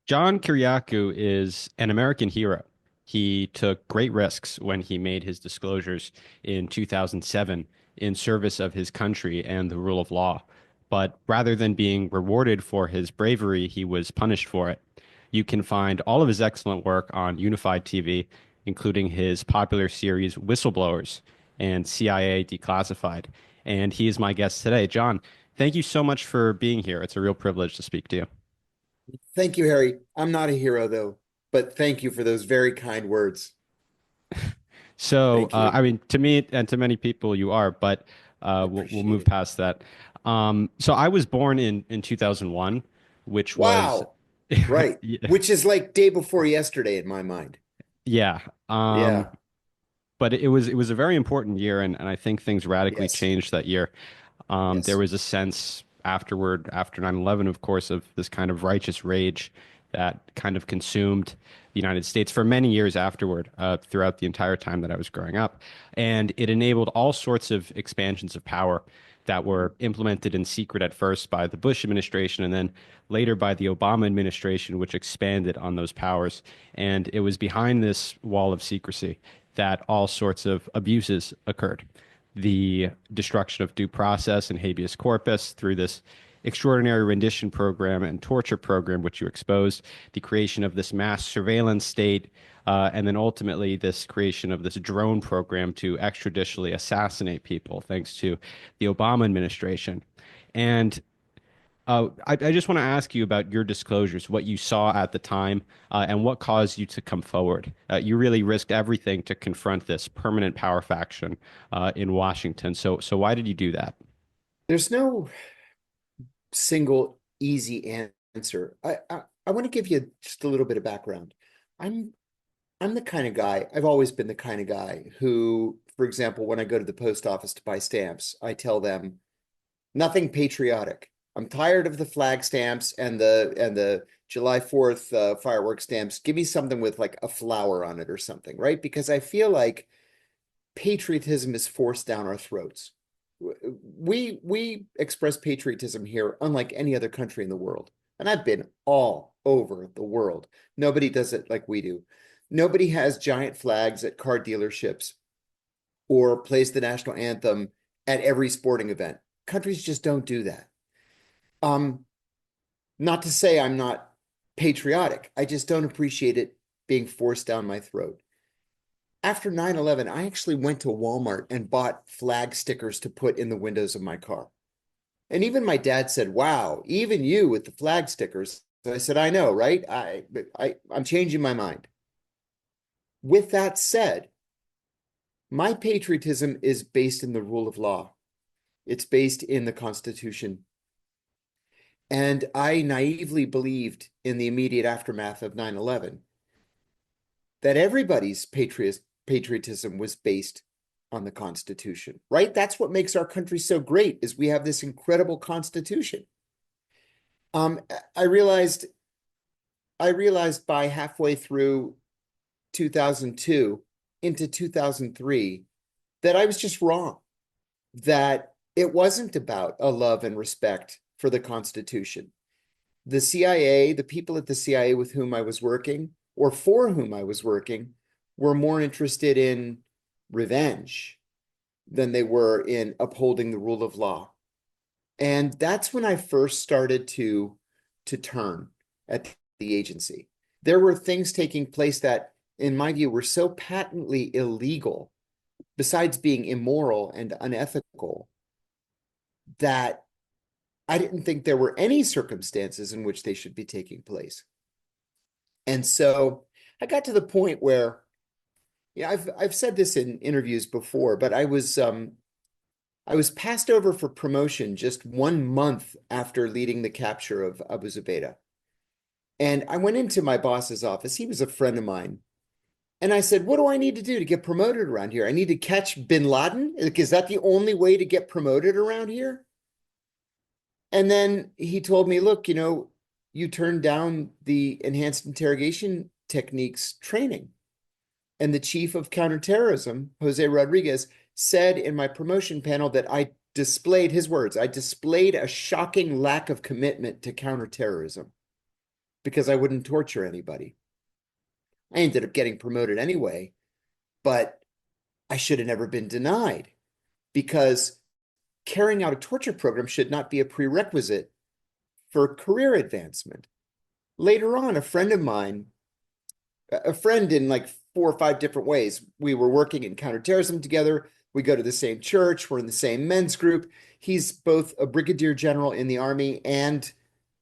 John Kiriakou is an American hero. He took great risks when he made his disclosures in 2007 in service of his country and the rule of law. But rather than being rewarded for his bravery, he was punished for it. You can find all of his excellent work on Unified TV, including his popular series Whistleblowers and CIA Declassified. And he is my guest today. John, thank you so much for being here. It's a real privilege to speak to you. Thank you, Harry. I'm not a hero, though, but thank you for those very kind words. So, Thank you. I mean, to me and to many people, you are, but I we'll appreciate move it. past that. So I was born in 2001, which was, Wow. Right. Which is like day before yesterday in my mind. yeah. Yeah. But it was a very important year, and I think things radically Yes. changed that year. There Yes. was a sense afterward, after 9/11, of course, of this kind of righteous rage that kind of consumed the United States for many years afterward, throughout the entire time that I was growing up. And it enabled all sorts of expansions of power that were implemented in secret at first by the Bush administration and then later by the Obama administration, which expanded on those powers. And it was behind this wall of secrecy that all sorts of abuses occurred. The destruction of due process and habeas corpus through this extraordinary rendition program and torture program, which you exposed, the creation of this mass surveillance state, and then ultimately this creation of this drone program to extrajudicially assassinate people, thanks to the Obama administration. And I just want to ask you about your disclosures, what you saw at the time, and what caused you to come forward. You really risked everything to confront this permanent power faction in Washington. So why did you do that? There's no single easy answer. I want to give you just a little bit of background. I'm I'm the kind of guy, I've always been the kind of guy who, for example, when I go to the post office to buy stamps, I tell them nothing patriotic. I'm tired of the flag stamps and the July 4th fireworks stamps. Give me something with like a flower on it or something, right? Because I feel like patriotism is forced down our throats. We express patriotism here unlike any other country in the world. And I've been all over the world. Nobody does it like we do. Nobody has giant flags at car dealerships or plays the national anthem at every sporting event. Countries just don't do that. Um, Not to say I'm not patriotic. I just don't appreciate it being forced down my throat. After 9/11, I actually went to Walmart and bought flag stickers to put in the windows of my car. And even my dad said, "Wow, even you with the flag stickers." So I said, "I know, right? I'm changing my mind." With that said, my patriotism is based in the rule of law. It's based in the Constitution. And I naively believed in the immediate aftermath of 9/11 that everybody's patriotism was based on the Constitution, right? That's what makes our country so great is we have this incredible Constitution. Um, I realized I realized by halfway through 2002 into 2003 that I was just wrong, that it wasn't about a love and respect for the Constitution. The CIA, the people at the CIA with whom I was working or for whom I was working, were more interested in revenge than they were in upholding the rule of law. And that's when I first started to turn at the agency. There were things taking place that, in my view, were so patently illegal, besides being immoral and unethical, that I didn't think there were any circumstances in which they should be taking place. And so I got to the point where, yeah, I've said this in interviews before, but I was passed over for promotion just 1 month after leading the capture of Abu Zubaydah. And I went into my boss's office. He was a friend of mine. And I said, "What do I need to do to get promoted around here? I need to catch bin Laden? Like, is that the only way to get promoted around here?" And then he told me, "Look, you turned down the enhanced interrogation techniques training." And the chief of counterterrorism, Jose Rodriguez, said in my promotion panel that I displayed his words, I displayed a shocking lack of commitment to counterterrorism. because I wouldn't torture anybody. I ended up getting promoted anyway, but I should have never been denied because carrying out a torture program should not be a prerequisite for career advancement. Later on, a friend of mine, a friend in like 4 or 5 different ways, we were working in counterterrorism together. We go to the same church. We're in the same men's group. He's both a brigadier general in the army and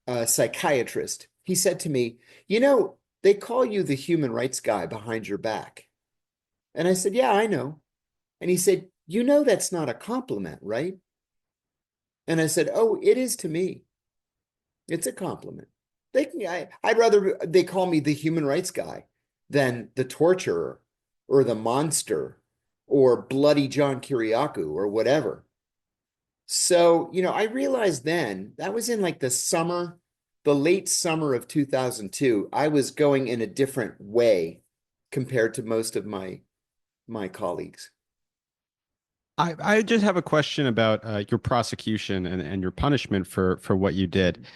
a psychiatrist. He said to me, you know, they call you the human rights guy behind your back. And I said, yeah, I know. And he said, you know, that's not a compliment, right? And I said, oh, it is to me. It's a compliment. I'd rather they call me the human rights guy than the torturer or the monster or bloody John Kiriakou or whatever. So, I realized then that was in like the late summer of 2002. I was going in a different way compared to most of my colleagues. I just have a question about your prosecution and your punishment for what you did.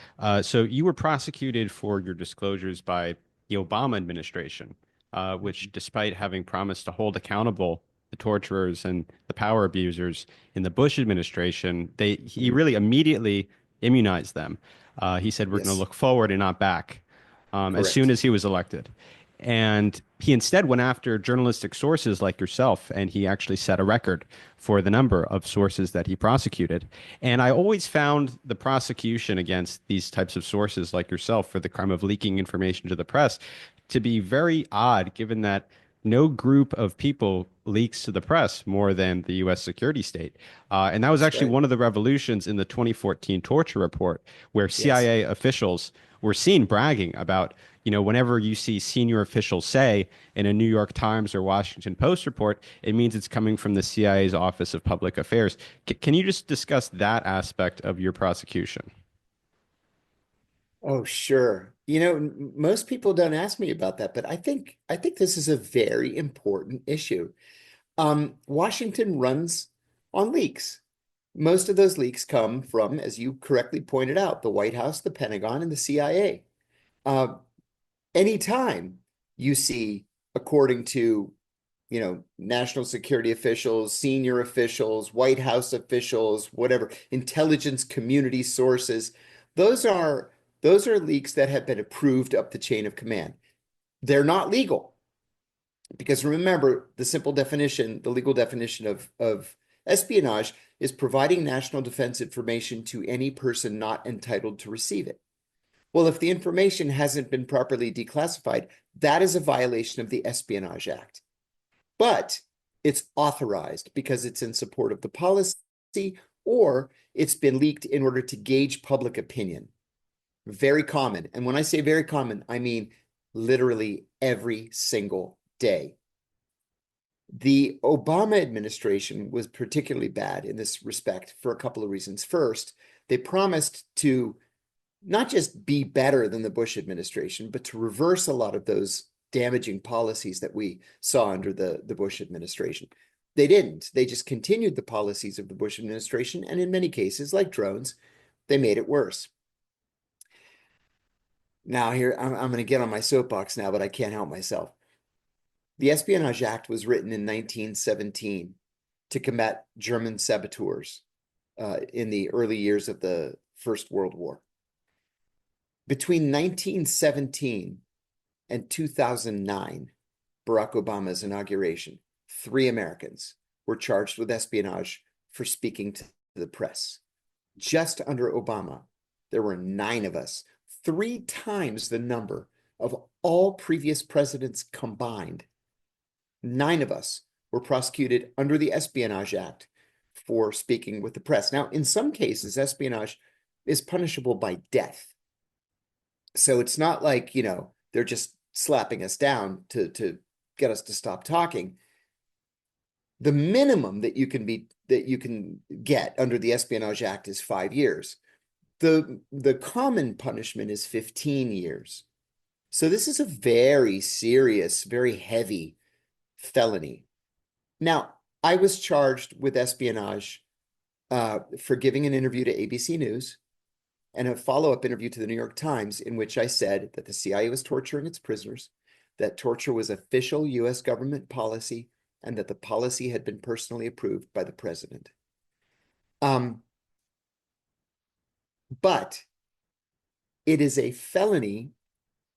So you were prosecuted for your disclosures by the Obama administration, which, despite having promised to hold accountable the torturers and the power abusers in the Bush administration, he really immediately immunized them. He said, "We're going to Yes, look forward and not back," as soon correct. as he was elected. And he instead went after journalistic sources like yourself, and he actually set a record for the number of sources that he prosecuted. And I always found the prosecution against these types of sources like yourself for the crime of leaking information to the press to be very odd, given that no group of people leaks to the press more than the U.S. security state. And that was That's actually right. one of the revolutions in the 2014 torture report, where Yes. CIA officials were seen bragging about, whenever you see senior officials say in a New York Times or Washington Post report, it means it's coming from the CIA's Office of Public Affairs. Can you just discuss that aspect of your prosecution? Oh, sure. Most people don't ask me about that, but I think this is a very important issue. Washington runs on leaks. Most of those leaks come from, as you correctly pointed out, the White House, the Pentagon, and the CIA. Uh, Anytime you see, according to, national security officials, senior officials, White House officials, whatever, intelligence community sources, those are those are leaks that have been approved up the chain of command. They're not legal because remember the simple definition, the legal definition of espionage is providing national defense information to any person not entitled to receive it. Well, if the information hasn't been properly declassified, that is a violation of the Espionage Act. But it's authorized because it's in support of the policy or it's been leaked in order to gauge public opinion. Very common. And when I say very common, I mean literally every single day. The Obama administration was particularly bad in this respect for a couple of reasons. First, they promised to not just be better than the Bush administration, but to reverse a lot of those damaging policies that we saw under the Bush administration. They didn't. They just continued the policies of the Bush administration. And in many cases, like drones, they made it worse. Now, here, I'm going to get on my soapbox now, but I can't help myself. The Espionage Act was written in 1917 to combat German saboteurs in the early years of the First World War. Between 1917 and 2009, Barack Obama's inauguration, 3 Americans were charged with espionage for speaking to the press. Just under Obama, there were 9 of us, 3 times the number of all previous presidents combined. 9 of us were prosecuted under the Espionage Act for speaking with the press. Now, in some cases, espionage is punishable by death. So it's not like, they're just slapping us down to get us to stop talking. The minimum that you can get under the Espionage Act is 5 years. The common punishment is 15 years. So this is a very serious, very heavy felony. Now, I was charged with espionage for giving an interview to ABC News and a follow-up interview to the New York Times in which I said that the CIA was torturing its prisoners, that torture was official US government policy, and that the policy had been personally approved by the president. But it is a felony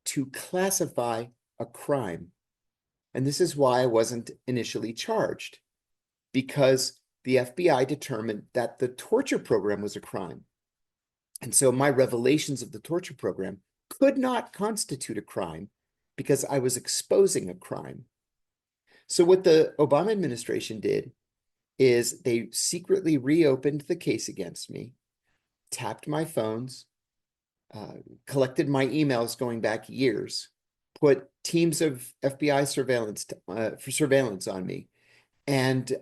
to classify a crime. And this is why I wasn't initially charged, because the FBI determined that the torture program was a crime. And so my revelations of the torture program could not constitute a crime because I was exposing a crime. So what the Obama administration did is they secretly reopened the case against me, tapped my phones, collected my emails going back years, put teams of FBI surveillance for surveillance on me, and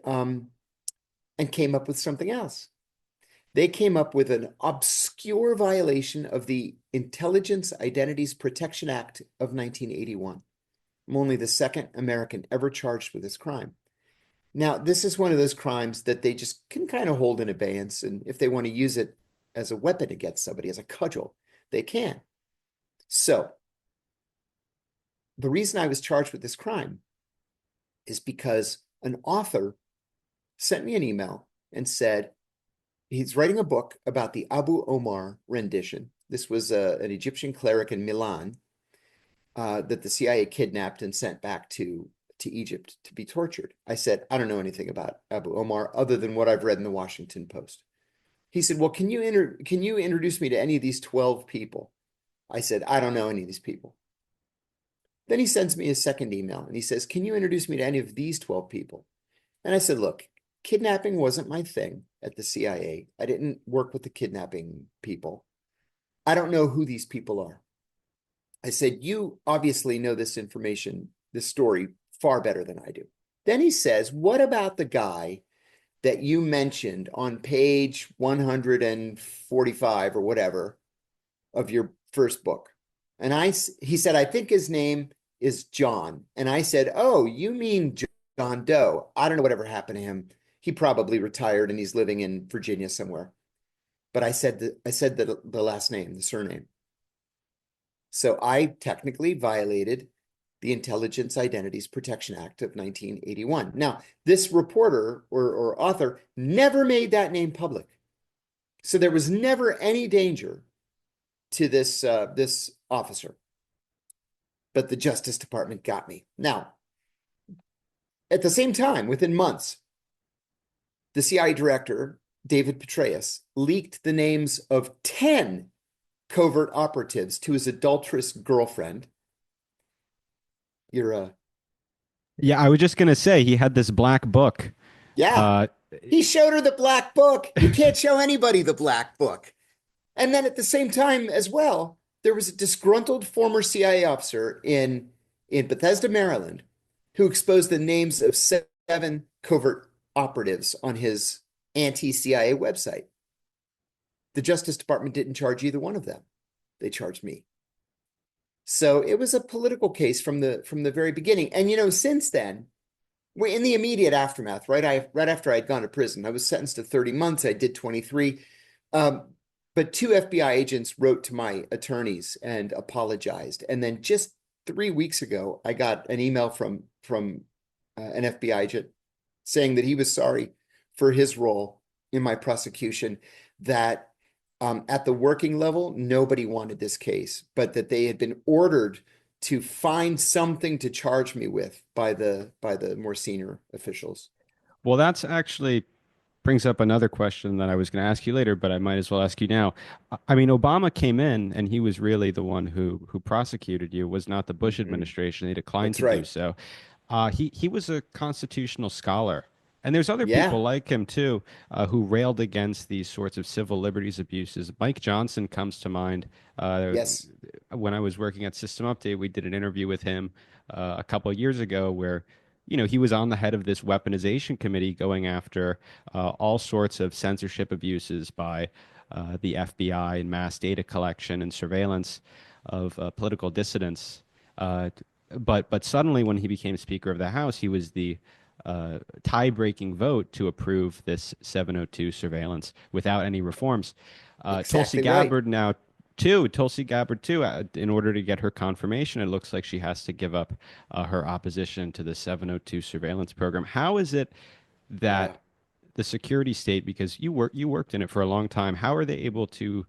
came up with something else. They came up with an obscure violation of the Intelligence Identities Protection Act of 1981. I'm only the second American ever charged with this crime. Now, this is one of those crimes that they just can kind of hold in abeyance, and if they want to use it as a weapon against somebody, as a cudgel, they can. So, the reason I was charged with this crime is because an author sent me an email and said he's writing a book about the Abu Omar rendition. This was an Egyptian cleric in Milan that the CIA kidnapped and sent back to Egypt to be tortured. I said, I don't know anything about Abu Omar other than what I've read in the Washington Post. He said, well, can you introduce me to any of these 12 people? I said, I don't know any of these people. Then he sends me a second email and he says, can you introduce me to any of these 12 people? And I said, look, kidnapping wasn't my thing at the CIA. I didn't work with the kidnapping people. I don't know who these people are. I said, you obviously know this information, this story, far better than I do. Then he says, what about the guy that you mentioned on page 145 or whatever of your first book? And he said, I think his name is John. And I said, oh, you mean John Doe. I don't know whatever happened to him. He probably retired and he's living in Virginia somewhere. But I said the last name, the surname. So I technically violated the Intelligence Identities Protection Act of 1981. Now, this reporter or author never made that name public. So there was never any danger to this officer. But the Justice Department got me. Now, at the same time, within months, the CIA director, David Petraeus, leaked the names of 10 covert operatives to his adulterous girlfriend. Yeah, I was just gonna say he had this black book. Yeah, Uh, he showed her the black book. You can't show anybody the black book. And then at the same time as well, there was a disgruntled former CIA officer in Bethesda, Maryland, who exposed the names of 7 covert operatives on his anti-CIA website. The Justice Department didn't charge either one of them. They charged me. So it was a political case from the very beginning. And since then, we're in the immediate aftermath, right? Right after I'd gone to prison, I was sentenced to 30 months. I did 23. But 2 FBI agents wrote to my attorneys and apologized. And then just 3 weeks ago, I got an email from an FBI agent saying that he was sorry for his role in my prosecution, that at the working level, nobody wanted this case, but that they had been ordered to find something to charge me with by the more senior officials. well, that's actually brings up another question that I was going to ask you later, but I might as well ask you now. I mean, Obama came in and he was really the one who prosecuted you. It was not the Bush Mhm. administration. He declined That's to do right. so. He was a constitutional scholar. And there's other Yeah. people like him too, who railed against these sorts of civil liberties abuses. Mike Johnson comes to mind. Yes. When I was working at System Update, we did an interview with him a couple of years ago where, he was on the head of this weaponization committee going after all sorts of censorship abuses by the FBI and mass data collection and surveillance of political dissidents. But suddenly, when he became Speaker of the House, he was the tie-breaking vote to approve this 702 surveillance without any reforms. Tulsi Exactly right. Gabbard now Tulsi Gabbard too, in order to get her confirmation, it looks like she has to give up her opposition to the 702 surveillance program. How is it Yeah. that the security state, because you worked in it for a long time, how are they able to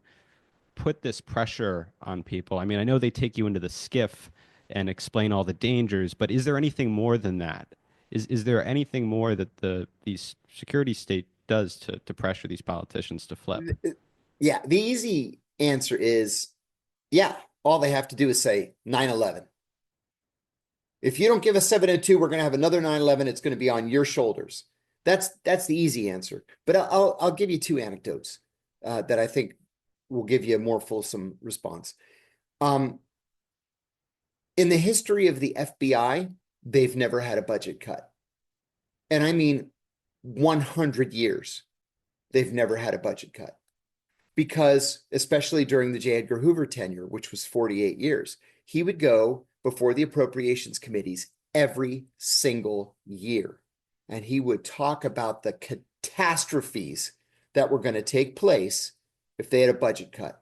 put this pressure on people? I mean, I know they take you into the skiff and explain all the dangers, but is there anything more than that? Is there anything more that these security state does to pressure these politicians to flip? Yeah, the easy answer is yeah, all they have to do is say 9/11. If you don't give us 702, we're going to have another 9/11. It's going to be on your shoulders. That's the easy answer. But I'll give you two anecdotes that I think will give you a more fulsome response. Um, in the history of the FBI, they've never had a budget cut. And I mean 100 years, they've never had a budget cut. Because, especially during the J. Edgar Hoover tenure, which was 48 years, he would go before the appropriations committees every single year. And he would talk about the catastrophes that were going to take place if they had a budget cut.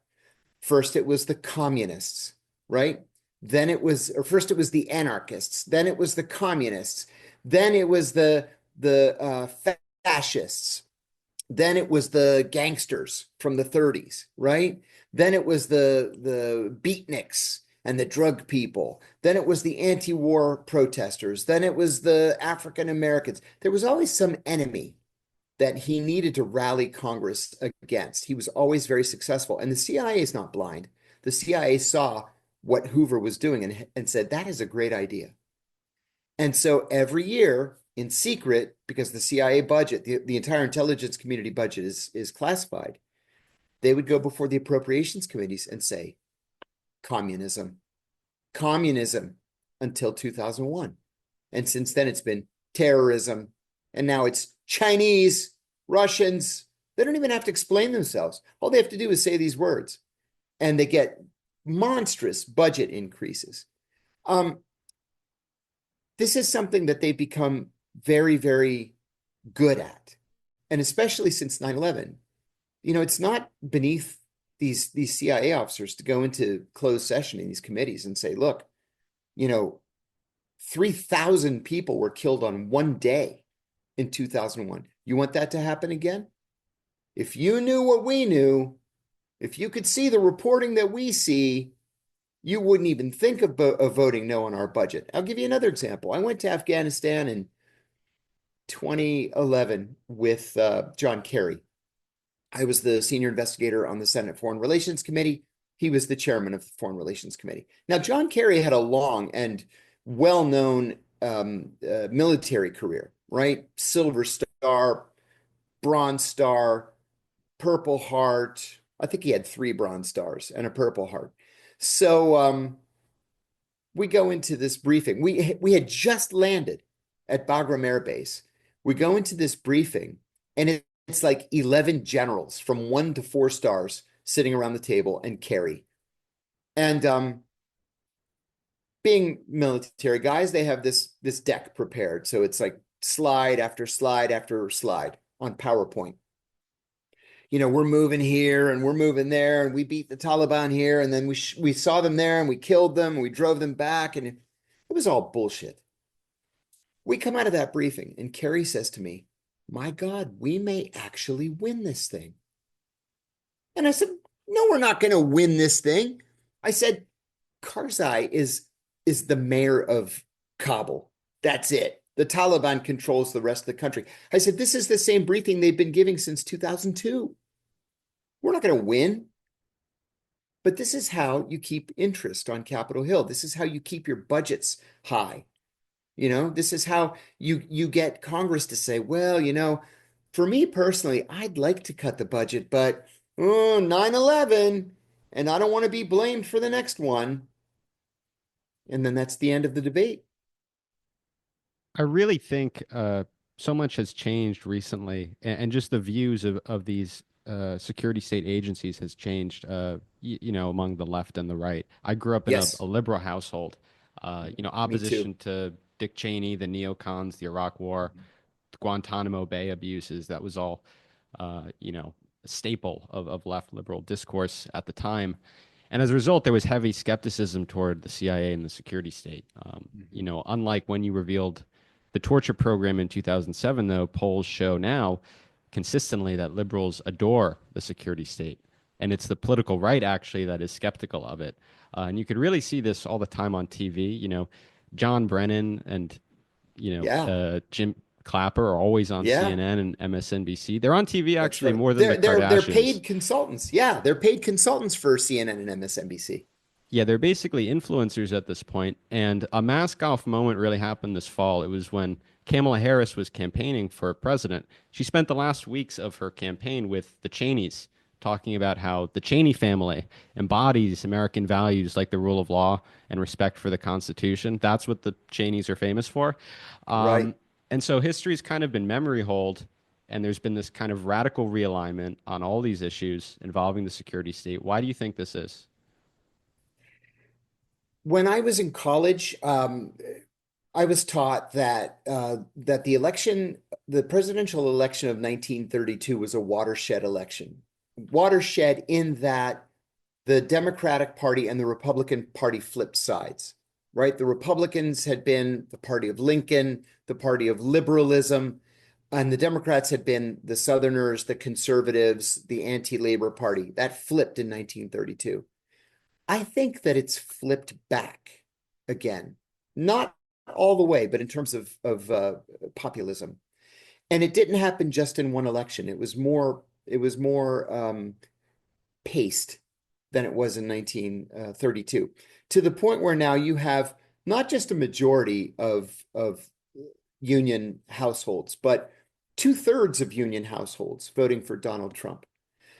First, it was the communists, right? Then it was, or first it was the anarchists. Then it was the communists. Then it was the fascists. Then it was the gangsters from the 30s, right? Then it was the beatniks and the drug people. Then it was the anti-war protesters. Then it was the African Americans. There was always some enemy that he needed to rally Congress against. He was always very successful. And the CIA is not blind. The CIA saw what Hoover was doing and said, that is a great idea. And so every year, in secret, because the CIA budget, the entire intelligence community budget is classified, they would go before the appropriations committees and say, communism, communism, until 2001. And since then, it's been terrorism. And now it's Chinese, Russians. They don't even have to explain themselves. All they have to do is say these words. And they get monstrous budget increases. This is something that they've become very, very good at. And especially since 9/11, it's not beneath these CIA officers to go into closed session in these committees and say, look, 3,000 people were killed on one day in 2001. You want that to happen again? If you knew what we knew, if you could see the reporting that we see, you wouldn't even think of voting no on our budget. I'll give you another example. I went to Afghanistan in 2011 with John Kerry. I was the senior investigator on the Senate Foreign Relations Committee. He was the chairman of the Foreign Relations Committee. Now, John Kerry had a long and well-known military career, right? Silver Star, Bronze Star, Purple Heart. I think he had 3 Bronze Stars and a Purple Heart. So we go into this briefing. We had just landed at Bagram Air Base. We go into this briefing, and it's like 11 generals from 1 to 4 stars sitting around the table and Kerry. And being military guys, they have this deck prepared. So it's like slide after slide after slide on PowerPoint. We're moving here and we're moving there, and we beat the Taliban here, and then we saw them there and we killed them and we drove them back, and it was all bullshit. We come out of that briefing and Kerry says to me, my God, we may actually win this thing. And I said, no, we're not going to win this thing. I said, Karzai is the mayor of Kabul. That's it. The Taliban controls the rest of the country. I said, this is the same briefing they've been giving since 2002. We're not going to win. But this is how you keep interest on Capitol Hill. This is how you keep your budgets high. This is how you get Congress to say, well, for me personally, I'd like to cut the budget, but 9/11, and I don't want to be blamed for the next one. And then that's the end of the debate. I really think so much has changed recently, and just the views of these security state agencies has changed, among the left and the right. I grew up in a Yes. liberal household, Me too. Opposition to Dick Cheney, the neocons, the Iraq War, the Guantanamo Bay abuses. That was all, a staple of left liberal discourse at the time. And as a result, there was heavy skepticism toward the CIA and the security state. Mhm. Unlike when you revealed the torture program in 2007, though, polls show now consistently that liberals adore the security state. And it's the political right, actually, that is skeptical of it. And you could really see this all the time on TV. John Brennan and, Yeah, Jim Clapper are always on yeah, CNN and MSNBC. They're on TV that's actually right. more than the They're Kardashians. paid consultants. Yeah, they're paid consultants for CNN and MSNBC. Yeah, they're basically influencers at this point. And a mask off moment really happened this fall. It was when Kamala Harris was campaigning for president. She spent the last weeks of her campaign with the Cheneys, talking about how the Cheney family embodies American values like the rule of law and respect for the Constitution. That's what the Cheneys are famous for. Right. Um, and so history's kind of been memory hold, and there's been this kind of radical realignment on all these issues involving the security state. Why do you think this is? When I was in college, I was taught that the presidential election of 1932 was a watershed election. Watershed in that the Democratic Party and the Republican Party flipped sides, right? The Republicans had been the party of Lincoln, the party of liberalism, and the Democrats had been the Southerners, the conservatives, the anti-labor party. That flipped in 1932. I think that it's flipped back again, not all the way, but in terms of populism. And it didn't happen just in one election. It was more paced than it was in 1932, to the point where now you have not just a majority of union households, but two-thirds of union households voting for Donald Trump.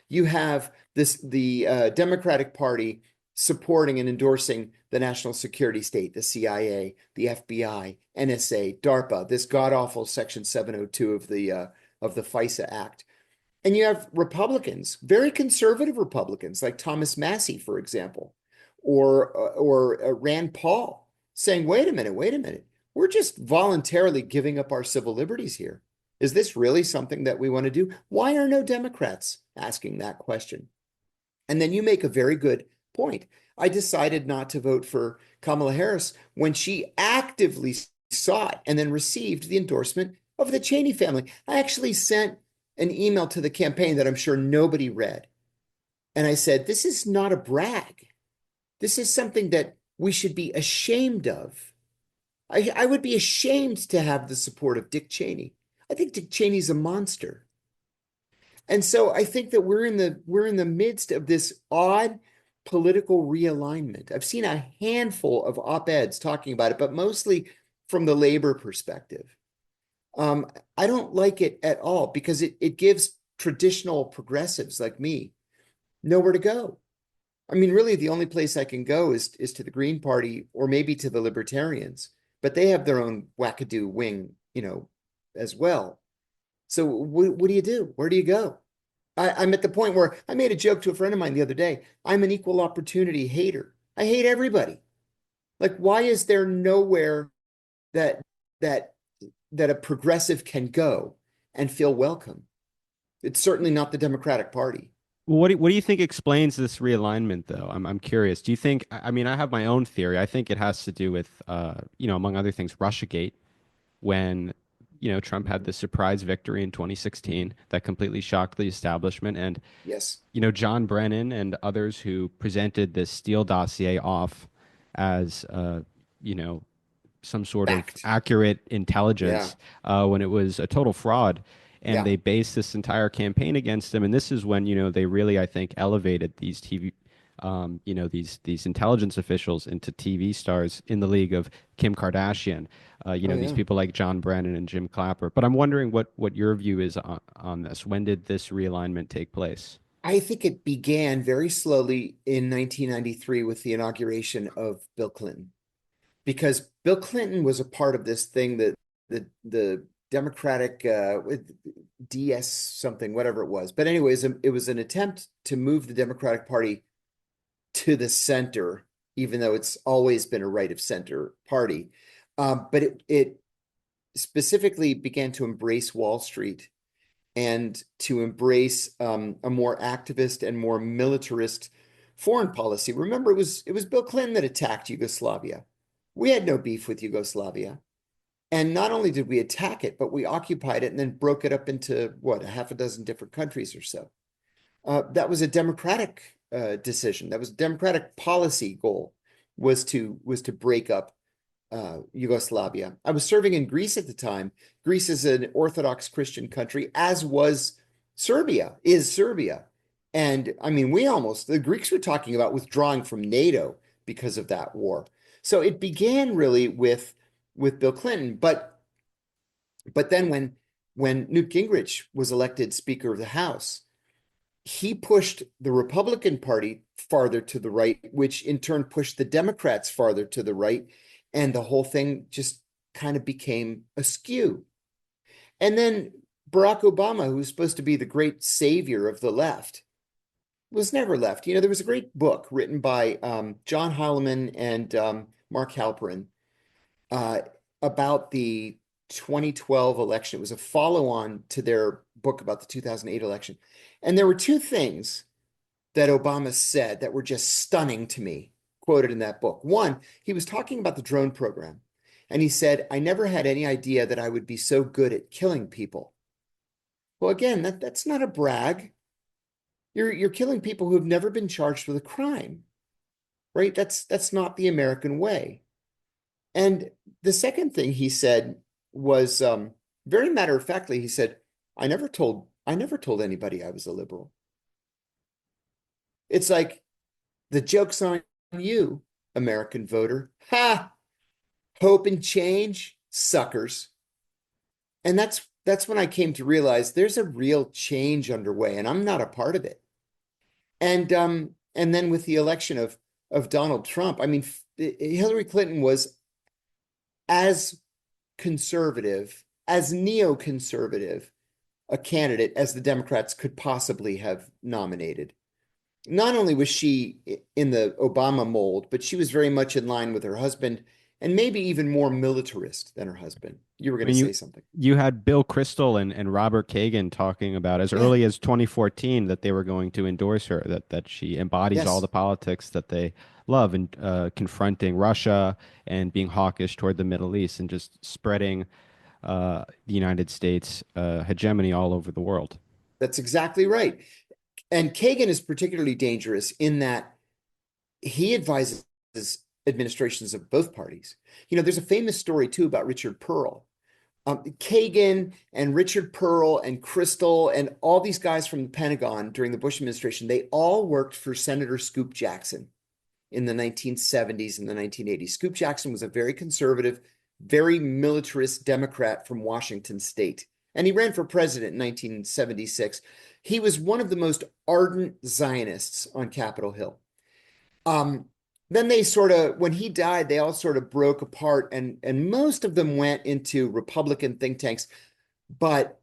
You have the Democratic Party supporting and endorsing the national security state, the CIA, the FBI, NSA, DARPA, this god-awful Section 702 of the FISA Act. And you have Republicans, very conservative Republicans, like Thomas Massie, for example, or Rand Paul, saying, wait a minute, we're just voluntarily giving up our civil liberties here. Is this really something that we want to do? Why are no Democrats asking that question? And then you make a very good point. I decided not to vote for Kamala Harris when she actively sought and then received the endorsement of the Cheney family. I actually sent an email to the campaign that I'm sure nobody read. And I said, this is not a brag. This is something that we should be ashamed of. I would be ashamed to have the support of Dick Cheney. I think Dick Cheney's a monster. And so I think that we're in the midst of this odd political realignment. I've seen a handful of op-eds talking about it, but mostly from the labor perspective. I don't like it at all because it gives traditional progressives like me nowhere to go. I mean, really, the only place I can go is to the Green Party or maybe to the Libertarians, but they have their own wackadoo wing, as well. So what do you do? Where do you go? I'm at the point where I made a joke to a friend of mine the other day. I'm an equal opportunity hater. I hate everybody. Like, why is there nowhere that that that a progressive can go and feel welcome? It's certainly not the Democratic Party. What do you think explains this realignment, though? I'm curious. Do you think? I mean, I have my own theory. I think it has to do with, among other things, Russiagate, when Trump had Mhm. the surprise victory in 2016 that completely shocked the establishment, and Yes. John Brennan and others who presented this Steele dossier off as you know some sort of Fact. accurate Yeah. intelligence when it was a total fraud. And Yeah. they based this entire campaign against him. And this is when, they really, I think, elevated these TV, these intelligence officials into TV stars in the league of Kim Kardashian, Oh, these yeah. people like John Brennan and Jim Clapper. But I'm wondering what your view is on this. When did this realignment take place? I think it began very slowly in 1993 with the inauguration of Bill Clinton, because Bill Clinton was a part of this thing that the Democratic with DS something, whatever it was. But anyways, it was an attempt to move the Democratic Party to the center, even though it's always been a right of center party. But it specifically began to embrace Wall Street and to embrace a more activist and more militarist foreign policy. Remember, it was Bill Clinton that attacked Yugoslavia. We had no beef with Yugoslavia. And not only did we attack it, but we occupied it and then broke it up into what, a half a dozen different countries or so. That was a democratic decision. That was a democratic policy goal, was to break up Yugoslavia. I was serving in Greece at the time. Greece is an Orthodox Christian country, as was Serbia, is Serbia. And I mean, the Greeks were talking about withdrawing from NATO because of that war. So it began really with Bill Clinton, but then when Newt Gingrich was elected Speaker of the House, he pushed the Republican Party farther to the right, which in turn pushed the Democrats farther to the right, and the whole thing just kind of became askew. And then Barack Obama, who's supposed to be the great savior of the left, was never left. There was a great book written by John Heilemann and Mark Halperin uh, about the 2012 election. It was a follow-on to their book about the 2008 election. And there were two things that Obama said that were just stunning to me, quoted in that book. One, he was talking about the drone program, and he said, "I never had any idea that I would be so good at killing people." Well, again, that's not a brag. You're killing people who have never been charged with a crime, right? That's not the American way. And the second thing he said was very matter of factly. He said, "I never told anybody I was a liberal." It's like, the joke's on you, American voter. Ha! Hope and change, suckers. And that's when I came to realize there's a real change underway, and I'm not a part of it. And then with the election of Donald Trump, I mean, Hillary Clinton was as conservative, as neoconservative a candidate as the Democrats could possibly have nominated. Not only was she in the Obama mold, but she was very much in line with her husband, and maybe even more militarist than her husband. You were I going to mean, say something. you had Bill Kristol and Robert Kagan talking about as Yeah. early as 2014 that they were going to endorse her, that she embodies all Yes. the politics that they love, and confronting Russia and being hawkish toward the Middle East and just spreading the United States hegemony all over the world. That's exactly right. And Kagan is particularly dangerous in that he advises administrations of both parties. There's a famous story too about Richard Pearl. Kagan and Richard Pearl and Kristol and all these guys from the Pentagon during the Bush administration, they all worked for Senator Scoop Jackson in the 1970s and the 1980s. Scoop Jackson was a very conservative, very militarist Democrat from Washington State, and he ran for president in 1976. He was one of the most ardent Zionists on Capitol Hill. Then they when he died, they all sort of broke apart, and most of them went into Republican think tanks. But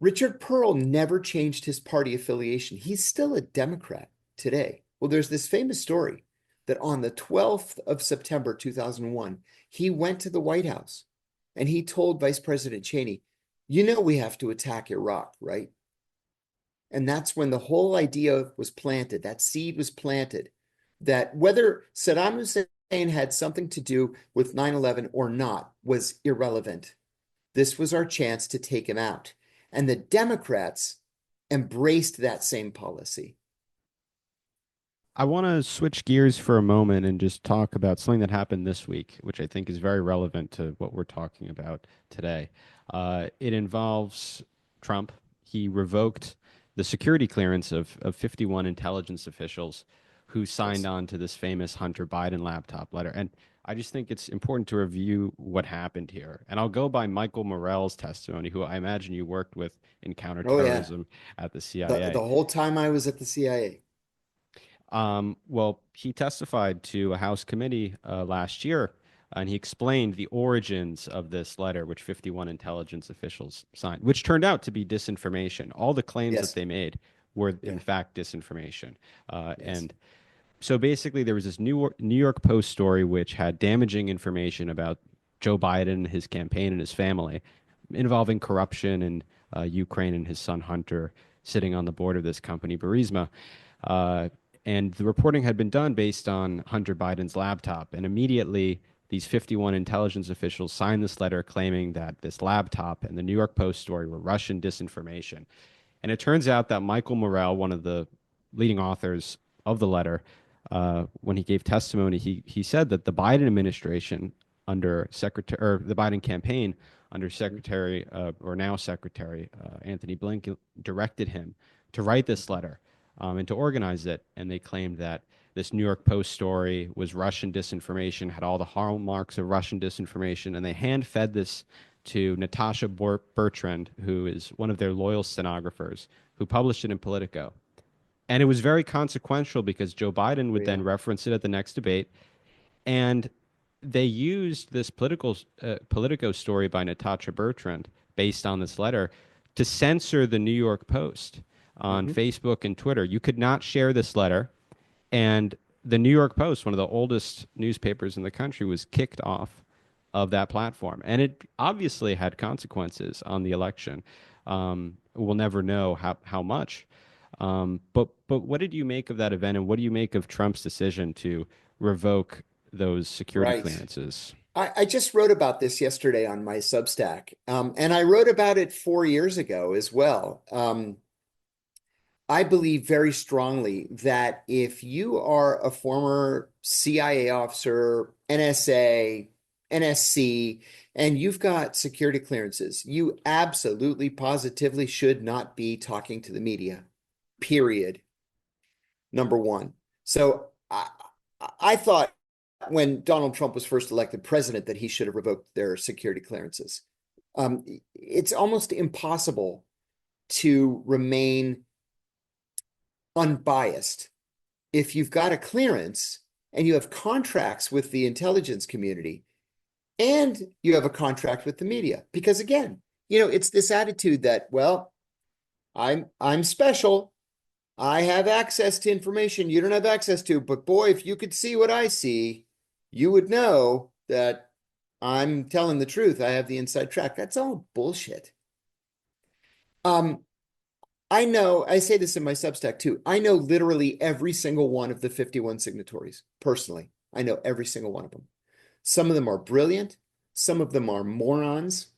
Richard Pearl never changed his party affiliation. He's still a Democrat today. Well, there's this famous story that on the 12th of September 2001, he went to the White House and he told Vice President Cheney, we have to attack Iraq, right? And that's when the whole idea was planted. That seed was planted that whether Saddam Hussein had something to do with 9/11 or not was irrelevant. This was our chance to take him out. And the Democrats embraced that same policy. I want to switch gears for a moment and just talk about something that happened this week, which I think is very relevant to what we're talking about today. It involves Trump. He revoked the security clearance of 51 intelligence officials who signed Yes. on to this famous Hunter Biden laptop letter. And I just think it's important to review what happened here. And I'll go by Michael Morell's testimony, who I imagine you worked with in Oh, yeah. counterterrorism at the The, CIA. the whole time I was at the CIA. Well, he testified to a House committee last year, and he explained the origins of this letter, which 51 intelligence officials signed, which turned out to be disinformation. All the claims that Yes. they made were, in Yeah. fact, disinformation. Yes. And So basically, there was this New York Post story which had damaging information about Joe Biden, his campaign, and his family, involving corruption in Ukraine and his son Hunter sitting on the board of this company, Burisma. Uh, and the reporting had been done based on Hunter Biden's laptop. And immediately, these 51 intelligence officials signed this letter claiming that this laptop and the New York Post story were Russian disinformation. And it turns out that Michael Morrell, one of the leading authors of the letter, when he gave testimony, he said that the Biden administration under Secretary or the Biden campaign under Secretary or now Secretary Anthony Blinken directed him to write this letter and to organize it. And they claimed that this New York Post story was Russian disinformation, had all the hallmarks of Russian disinformation, and they hand fed this to Natasha Bertrand, who is one of their loyal stenographers, who published it in Politico. And it was very consequential because Joe Biden would then Yeah. reference it at the next debate. And they used this Politico story by Natasha Bertrand based on this letter to censor the New York Post on Mhm. Facebook and Twitter. You could not share this letter. And the New York Post, one of the oldest newspapers in the country, was kicked off of that platform. And it obviously had consequences on the election. We'll never know how much. But what did you make of that event, and what do you make of Trump's decision to revoke those security Right. clearances? I just wrote about this yesterday on my Substack, and I wrote about it 4 years ago as well. I believe very strongly that if you are a former CIA officer, NSA, NSC, and you've got security clearances, you absolutely, positively should not be talking to the media, period. Number one. So I thought when Donald Trump was first elected president that he should have revoked their security clearances. It's almost impossible to remain unbiased if you've got a clearance and you have contracts with the intelligence community and you have a contract with the media. Because again, it's this attitude that, well, I'm special. I have access to information you don't have access to, but boy, if you could see what I see, you would know that I'm telling the truth. I have the inside track. That's all bullshit. Um, I know, I say this in my Substack too. I know literally every single one of the 51 signatories personally. I know every single one of them. Some of them are brilliant. Some of them are morons.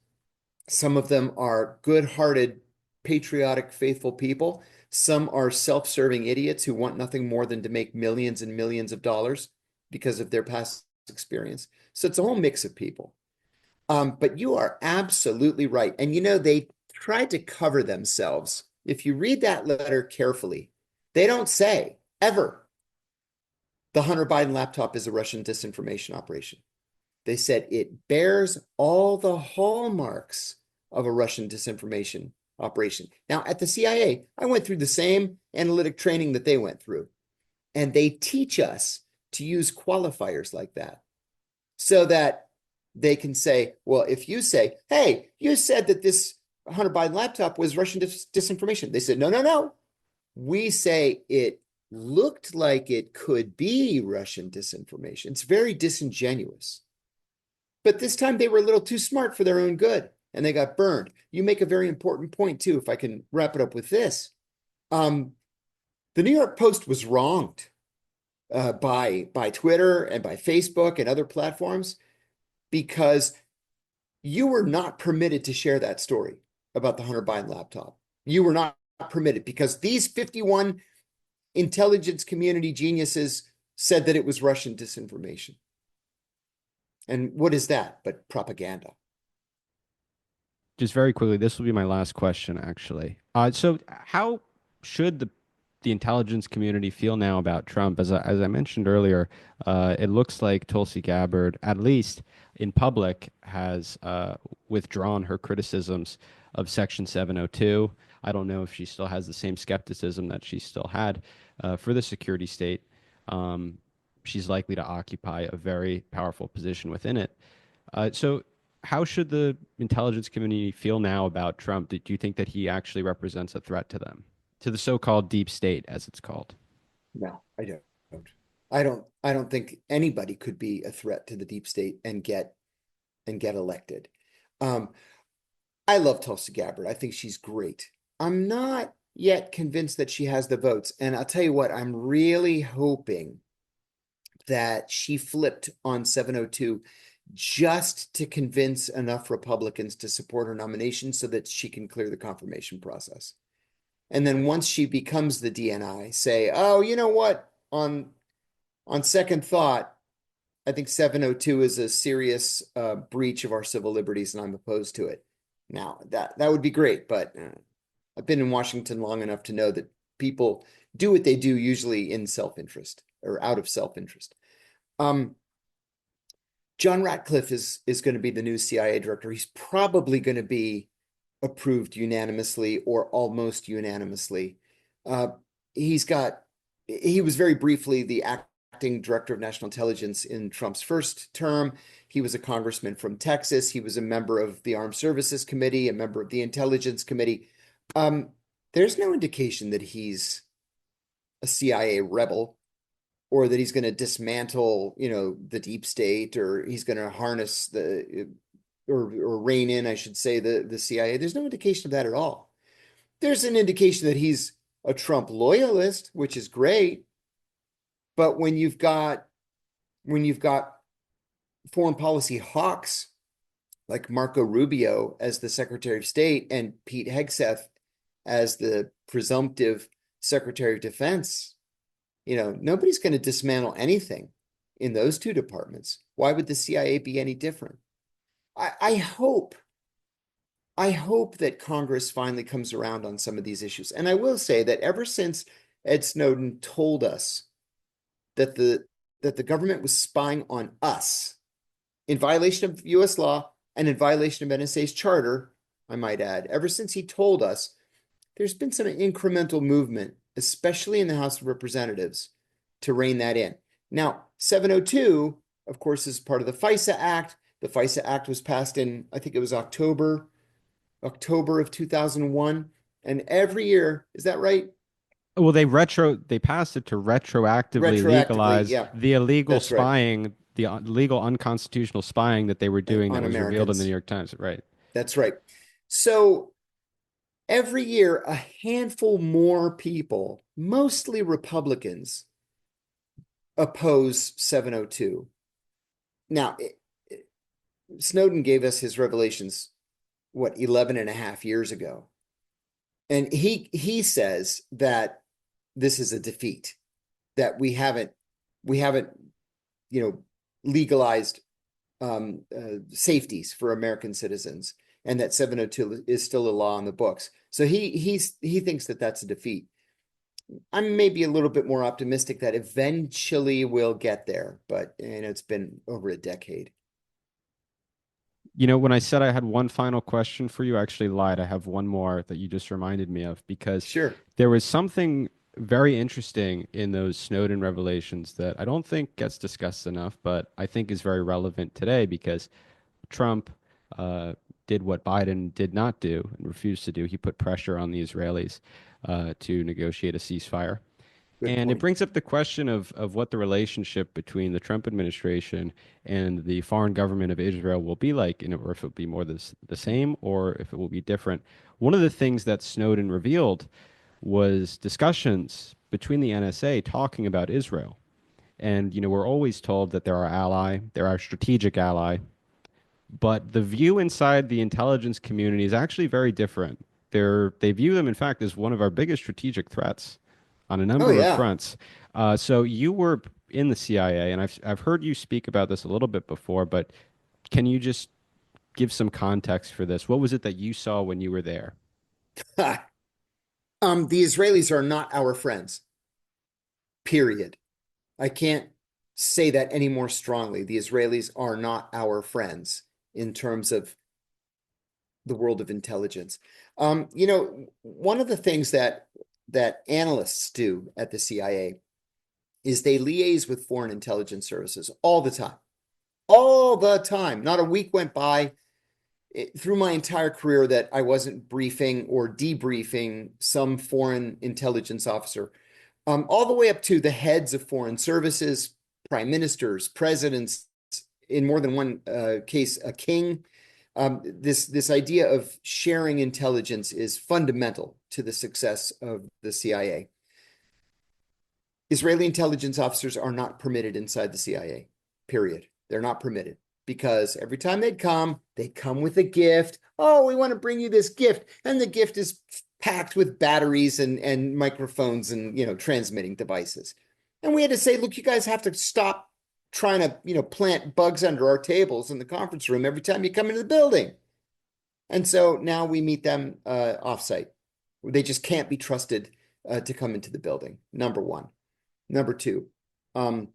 Some of them are good-hearted, patriotic, faithful people. Some are self-serving idiots who want nothing more than to make millions and millions of dollars because of their past experience. So it's a whole mix of people. But you are absolutely right. And they tried to cover themselves. If you read that letter carefully, they don't say ever the Hunter Biden laptop is a Russian disinformation operation. They said it bears all the hallmarks of a Russian disinformation operation. Now, at the CIA, I went through the same analytic training that they went through, and they teach us to use qualifiers like that so that they can say, well, if you say, hey, you said that this Hunter Biden laptop was Russian disinformation. They said, no, no, no. We say it looked like it could be Russian disinformation. It's very disingenuous. But this time they were a little too smart for their own good and they got burned. You make a very important point too, if I can wrap it up with this. The New York Post was wronged by Twitter and by Facebook and other platforms because you were not permitted to share that story about the Hunter Biden laptop. You were not permitted because these 51 intelligence community geniuses said that it was Russian disinformation. And what is that but propaganda? Just very quickly, this will be my last question, actually. So, how should the intelligence community feel now about Trump? As I mentioned earlier, it looks like Tulsi Gabbard, at least in public, has withdrawn her criticisms of Section 702. I don't know if she still has the same skepticism that she still had for the security state. Um, she's likely to occupy a very powerful position within it. So, how should the intelligence community feel now about Trump? Do you think that he actually represents a threat to them, to the so-called deep state, as it's called? No, I don't. I don't think anybody could be a threat to the deep state and get elected. Um, I love Tulsi Gabbard. I think she's great. I'm not yet convinced that she has the votes. And I'll tell you what, I'm really hoping that she flipped on 702 just to convince enough Republicans to support her nomination so that she can clear the confirmation process. And then once she becomes the DNI, say, oh, you know what? On second thought, I think 702 is a serious breach of our civil liberties, and I'm opposed to it. Now, that would be great, but I've been in Washington long enough to know that people do what they do usually in self-interest or out of self-interest. John Ratcliffe is going to be the new CIA director. He's probably going to be approved unanimously or almost unanimously. Uh, he was very briefly the acting director of national intelligence in Trump's first term. He was a congressman from Texas. He was a member of the Armed Services Committee, a member of the Intelligence Committee. There's no indication that he's a CIA rebel or that he's going to dismantle, the deep state, or he's going to harness or rein in, I should say, the CIA. There's no indication of that at all. There's an indication that he's a Trump loyalist, which is great. But when you've got foreign policy hawks like Marco Rubio as the Secretary of State and Pete Hegseth as the presumptive Secretary of Defense, nobody's going to dismantle anything in those two departments. Why would the CIA be any different? I hope that Congress finally comes around on some of these issues. And I will say that ever since Ed Snowden told us that the government was spying on us in violation of US law and in violation of NSA's charter, I might add, ever since he told us, there's been some incremental movement, especially in the House of Representatives, to rein that in. Now, 702, of course, is part of the FISA Act. The FISA Act was passed in, I think it was October of 2001. And every year, is that right? Well, they passed it to retroactively Retroactively, legalize yeah, the illegal that's right, spying, the legal unconstitutional spying that they were doing that on was revealed in the New Americans. York Times, right? That's right. So every year, a handful more people, mostly Republicans, oppose 702. Now, Snowden gave us his revelations, 11 and a half years ago. And he says that this is a defeat, that we haven't, legalized safeties for American citizens, and that 702 is still a law on the books. So he thinks that that's a defeat. I'm maybe a little bit more optimistic that eventually we'll get there, but it's been over a decade. When I said I had one final question for you, I actually lied. I have one more that you just reminded me of because Sure. there was something very interesting in those Snowden revelations that I don't think gets discussed enough, but I think is very relevant today because Trump uh, did what Biden did not do and refused to do. He put pressure on the Israelis to negotiate a ceasefire. Good And it point. brings up the question of what the relationship between the Trump administration and the foreign government of Israel will be like, or if it will be more the same, or if it will be different. One of the things that Snowden revealed was discussions between the NSA talking about Israel. And, we're always told that they're our strategic ally, but the view inside the intelligence community is actually very different. They view them, in fact, as one of our biggest strategic threats on a Oh number of yeah. fronts. So you were in the CIA, and I've heard you speak about this a little bit before, but can you just give some context for this? What was it that you saw when you were there? The Israelis are not our friends, period. I can't say that any more strongly. The Israelis are not our friends in terms of the world of intelligence. One of the things that analysts do at the CIA is they liaise with foreign intelligence services all the time. All the time. Not a week went by through my entire career that I wasn't briefing or debriefing some foreign intelligence officer. all the way up to the heads of foreign services, prime ministers, presidents, in more than one case, a king. This idea of sharing intelligence is fundamental to the success of the CIA. Israeli intelligence officers are not permitted inside the CIA, period. They're not permitted because every time they'd come with a gift. Oh, we want to bring you this gift. And the gift is packed with batteries and microphones and, transmitting devices. And we had to say, look, you guys have to stop trying to, plant bugs under our tables in the conference room every time you come into the building. And so now we meet them offsite. They just can't be trusted to come into the building, number one. Number two, the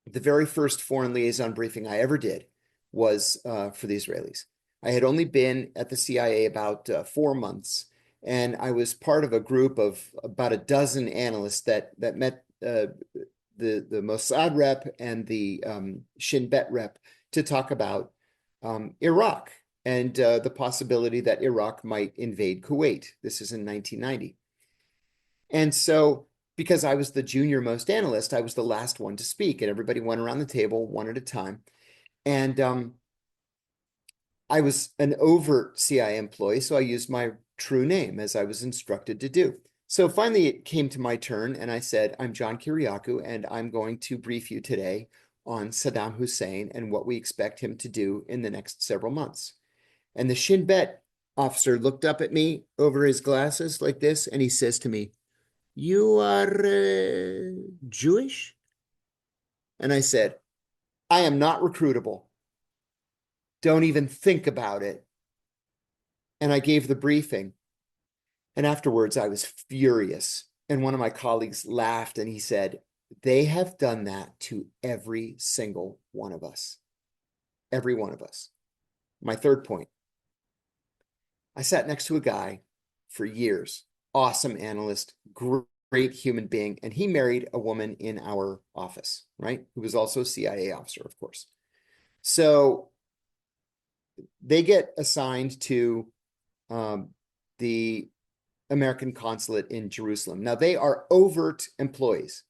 very first foreign liaison briefing I ever did was for the Israelis. I had only been at the CIA about 4 months, and I was part of a group of about a dozen analysts that met the Mossad rep and the Shin Bet rep to talk about Iraq and the possibility that Iraq might invade Kuwait. This is in 1990. And so, because I was the junior most analyst, I was the last one to speak, and everybody went around the table one at a time. And I was an overt CIA employee, so I used my true name as I was instructed to do. So finally it came to my turn, and I said, I'm John Kiriakou, and I'm going to brief you today on Saddam Hussein and what we expect him to do in the next several months. And the Shin Bet officer looked up at me over his glasses like this, and he says to me, you are Jewish? And I said, I am not recruitable. Don't even think about it. And I gave the briefing. And afterwards, I was furious. And one of my colleagues laughed and he said, they have done that to every single one of us. Every one of us. My third point. I sat next to a guy for years. Awesome analyst, great human being. And he married a woman in our office, right? Who was also a CIA officer, of course. So they get assigned to the American consulate in Jerusalem. Now, they are overt employees.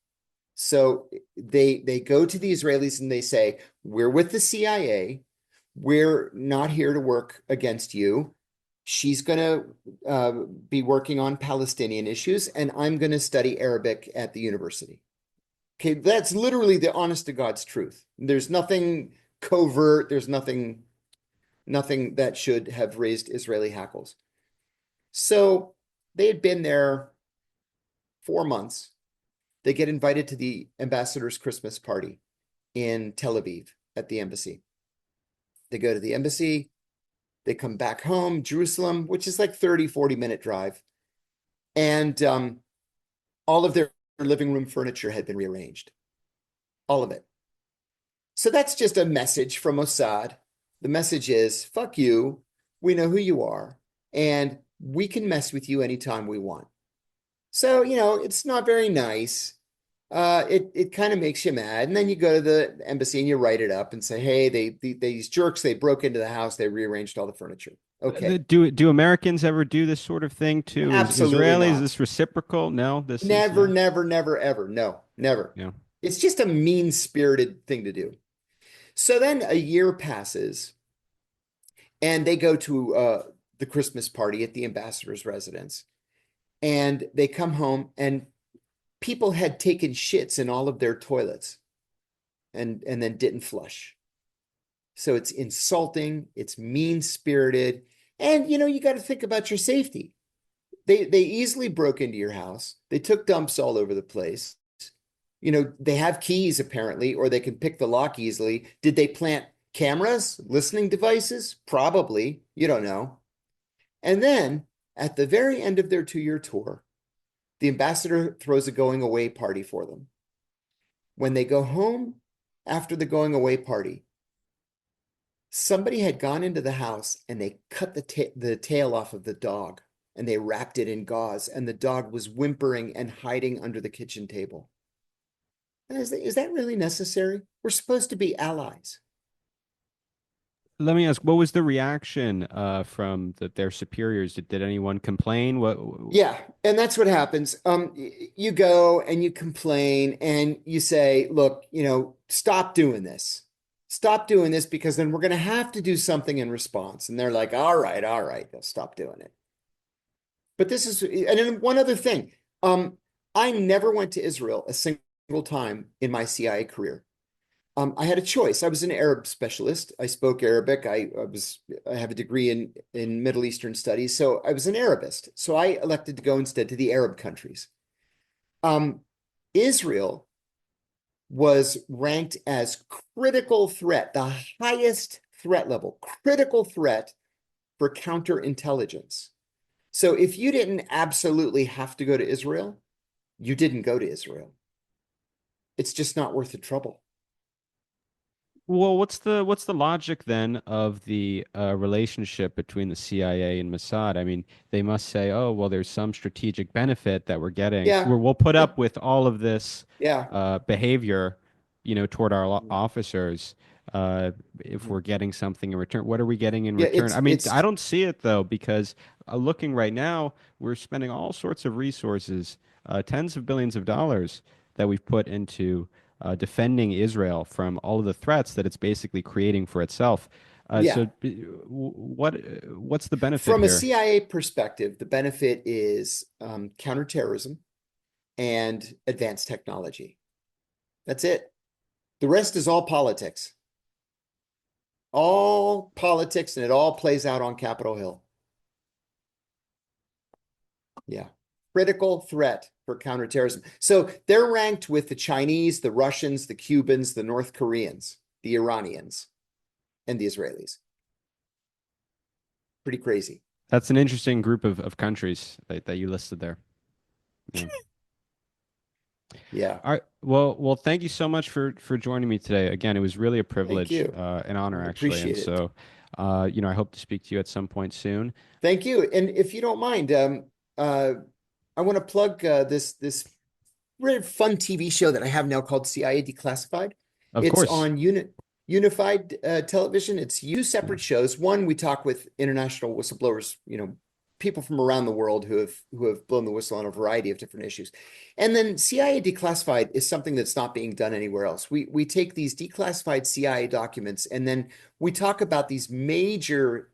So they go to the Israelis and they say, we're with the CIA. We're not here to work against you. She's going to be working on Palestinian issues, and I'm going to study Arabic at the university. Okay, that's literally the honest to God's truth. There's nothing covert. There's nothing that should have raised Israeli hackles. So they had been there 4 months. They get invited to the ambassador's Christmas party in Tel Aviv at the embassy. They go to the embassy. They come back home, Jerusalem, which is like 30-40-minute drive. And all of their living room furniture had been rearranged. All of it. So that's just a message from Mossad. The message is, fuck you. We know who you are. And we can mess with you anytime we want. So, it's not very nice. It kind of makes you mad. And then you go to the embassy and you write it up and say, hey, these jerks, they broke into the house. They rearranged all the furniture. Okay. Do Americans ever do this sort of thing to Absolutely Israelis? not. Is this reciprocal? No, Never, never, ever. No, never. Yeah. It's just a mean-spirited thing to do. So then a year passes and they go to the Christmas party at the ambassador's residence. And they come home and people had taken shits in all of their toilets and then didn't flush. So it's insulting, it's mean-spirited, and you got to think about your safety. They easily broke into your house. They took dumps all over the place. They have keys apparently, or they can pick the lock easily. Did they plant cameras, listening devices? Probably. You don't know. And then at the very end of their 2-year tour, the ambassador throws a going away party for them. When they go home after the going away party, somebody had gone into the house and they cut the tail off of the dog and they wrapped it in gauze, and the dog was whimpering and hiding under the kitchen table. Is that really necessary? We're supposed to be allies. Let me ask, what was the reaction from their superiors? Did anyone complain? What? Yeah, and that's what happens. You go and you complain and you say, look, stop doing this. Stop doing this because then we're going to have to do something in response. And they're like, all right, they'll stop doing it. But this is, and then one other thing. I never went to Israel a single time in my CIA career. I had a choice. I was an Arab specialist. I spoke Arabic. I have a degree in Middle Eastern studies, so I was an Arabist. So I elected to go instead to the Arab countries. Um, Israel was ranked as critical threat, the highest threat level, critical threat for counterintelligence. So if you didn't absolutely have to go to Israel, you didn't go to Israel. It's just not worth the trouble. Well, what's the logic then of the relationship between the CIA and Mossad? I mean, they must say, oh, well, there's some strategic benefit that we're getting, Yeah, where we'll put up with all of this yeah. behavior, toward our officers, if we're getting something in return. What are we getting in Yeah, return? I mean, I it's don't see it though, because looking right now, we're spending all sorts of resources, tens of billions of dollars that we've put into defending Israel from all of the threats that it's basically creating for itself. So, yeah. what's the benefit From a here? CIA perspective, the benefit is counterterrorism and advanced technology. That's it. The rest is all politics, and it all plays out on Capitol Hill. Yeah. Critical threat for counterterrorism. So they're ranked with the Chinese, the Russians, the Cubans, the North Koreans, the Iranians, and the Israelis. Pretty crazy. That's an interesting group of countries that you listed there. Yeah. Yeah. All right. Well, thank you so much for joining me today. Again, it was really a Thank privilege, you. an honor I actually. And appreciate it. so, I hope to speak to you at some point soon. Thank you. And if you don't mind, uh, I want to plug this really fun TV show that I have now called CIA Declassified. Of It's course. on Unified Television. It's two Yeah. separate shows. One, we talk with international whistleblowers, people from around the world who have blown the whistle on a variety of different issues. And then CIA Declassified is something that's not being done anywhere else. We take these declassified CIA documents and then we talk about these major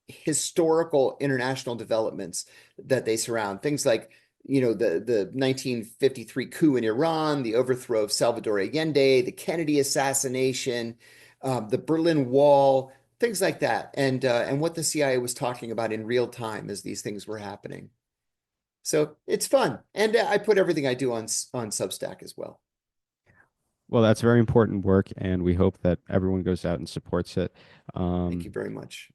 historical international developments that they surround. Things like, the 1953 coup in Iran, the overthrow of Salvador Allende, the Kennedy assassination, the Berlin Wall, things like that, and what the CIA was talking about in real time as these things were happening. So it's fun, and I put everything I do on Substack as well. Well, that's very important work, and we hope that everyone goes out and supports it. Thank you Um, very much.